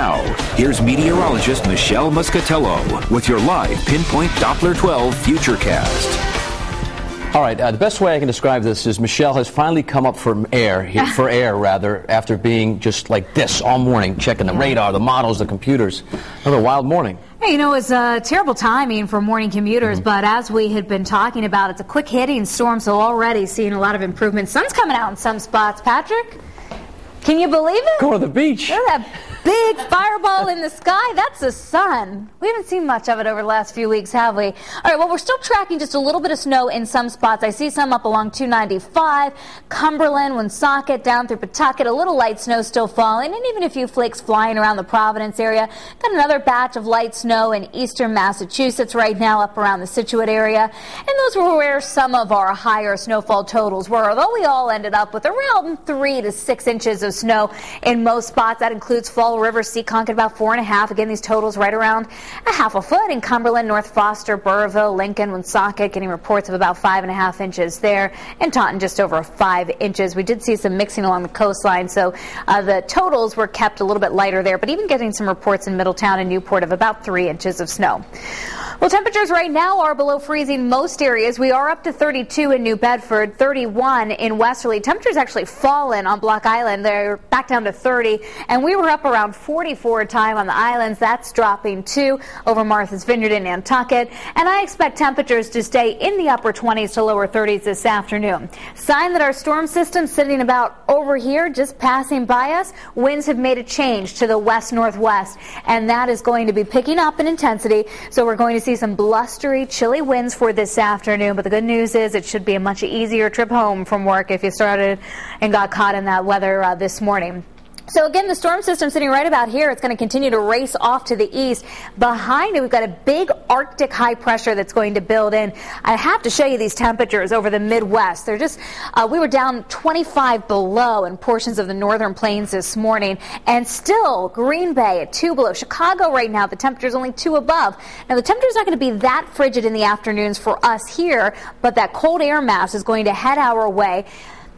Now, here's meteorologist Michelle Muscatello with your live Pinpoint Doppler 12 Futurecast. All right, the best way I can describe this is Michelle has finally come up for air, after being just like this all morning, checking the radar, the models, the computers. Another wild morning. Hey, you know, it's terrible timing for morning commuters, but as we had been talking about, it's a quick hitting storm, so already seeing a lot of improvement. Sun's coming out in some spots. Patrick, can you believe it? Go to the beach. Look at that big fireball in the sky. That's the sun. We haven't seen much of it over the last few weeks, have we? All right, well, we're still tracking just a little bit of snow in some spots. I see some up along 295, Cumberland, Woonsocket, down through Pawtucket. A little light snow still falling, and even a few flakes flying around the Providence area. Got another batch of light snow in eastern Massachusetts right now up around the Scituate area. And those were where some of our higher snowfall totals were, although we all ended up with around 3 to 6 inches of snow in most spots. That includes Fall River, Seekonk at about 4.5. Again, these totals right around a half a foot in Cumberland, North Foster, Burrville, Lincoln, Woonsocket, getting reports of about 5.5 inches there, and Taunton just over 5 inches. We did see some mixing along the coastline, so the totals were kept a little bit lighter there, but even getting some reports in Middletown and Newport of about 3 inches of snow. Well, temperatures right now are below freezing most areas. We are up to 32 in New Bedford, 31 in Westerly. Temperatures actually fallen on Block Island. They're back down to 30, and we were up around 44 a time on the islands. That's dropping too over Martha's Vineyard in Nantucket, and I expect temperatures to stay in the upper 20s to lower 30s this afternoon. Sign that our storm system sitting about over here, just passing by us. Winds have made a change to the west-northwest, and that is going to be picking up in intensity, so we're going to see some blustery, chilly winds for this afternoon, but the good news is it should be a much easier trip home from work if you started and got caught in that weather this morning. So again, the storm system sitting right about here. It's going to continue to race off to the east. Behind it, we've got a big Arctic high pressure that's going to build in. I have to show you these temperatures over the Midwest. They're just, we were down 25 below in portions of the northern plains this morning, and still Green Bay at 2 below. Chicago right now, the temperature's only 2 above. Now, the temperature's not going to be that frigid in the afternoons for us here, but that cold air mass is going to head our way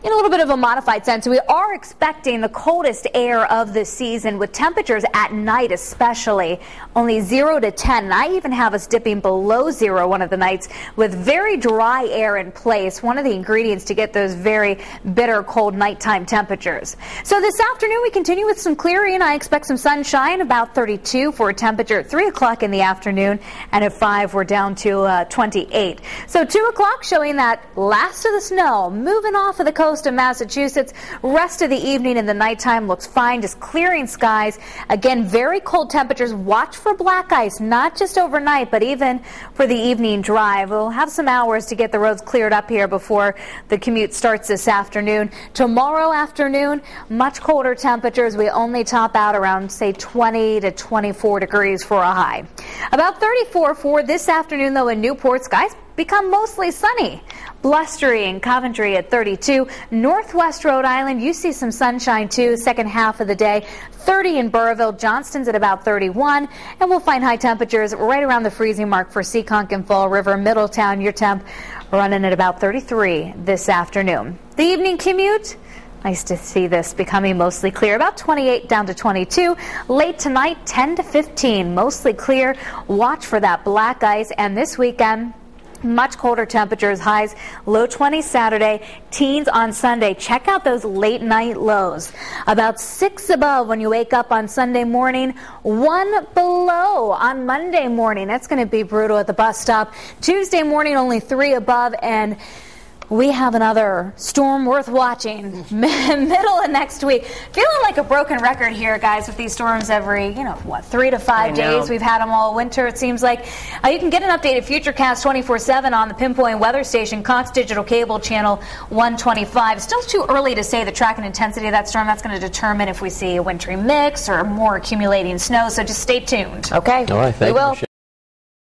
in a little bit of a modified sense. We are expecting the coldest air of the season, with temperatures at night especially only 0 to 10. And I even have us dipping below 0 one of the nights with very dry air in place, one of the ingredients to get those very bitter cold nighttime temperatures. So this afternoon we continue with some clearing. I expect some sunshine, about 32 for a temperature at 3 o'clock in the afternoon, and at 5 we're down to 28. So 2 o'clock showing that last of the snow moving off of the coast of Massachusetts. Rest of the evening and the nighttime looks fine, just clearing skies. Again, very cold temperatures. Watch for black ice, not just overnight, but even for the evening drive. We'll have some hours to get the roads cleared up here before the commute starts this afternoon. Tomorrow afternoon, much colder temperatures. We only top out around, say, 20 to 24 degrees for a high. About 34 for this afternoon, though, in Newport. Skies become mostly sunny. Blustery in Coventry at 32. Northwest Rhode Island, you see some sunshine too, second half of the day. 30 in Burrville. Johnston's at about 31. And we'll find high temperatures right around the freezing mark for Seekonk and Fall River. Middletown, your temp running at about 33 this afternoon. The evening commute, nice to see this becoming mostly clear. About 28 down to 22. Late tonight, 10 to 15. Mostly clear. Watch for that black ice. And this weekend, much colder temperatures, highs low 20s Saturday, teens on Sunday. Check out those late night lows. About 6 above when you wake up on Sunday morning, 1 below on Monday morning. That's going to be brutal at the bus stop. Tuesday morning, only 3 above, and we have another storm worth watching middle of next week. Feeling like a broken record here, guys, with these storms every, 3 to 5 days. We've had them all winter, it seems like. You can get an updated Futurecast 24/7 on the Pinpoint Weather Station, Cox Digital Cable Channel 125. Still too early to say the track and intensity of that storm. That's going to determine if we see a wintry mix or more accumulating snow, so just stay tuned. Okay? All right, thank you, Michelle.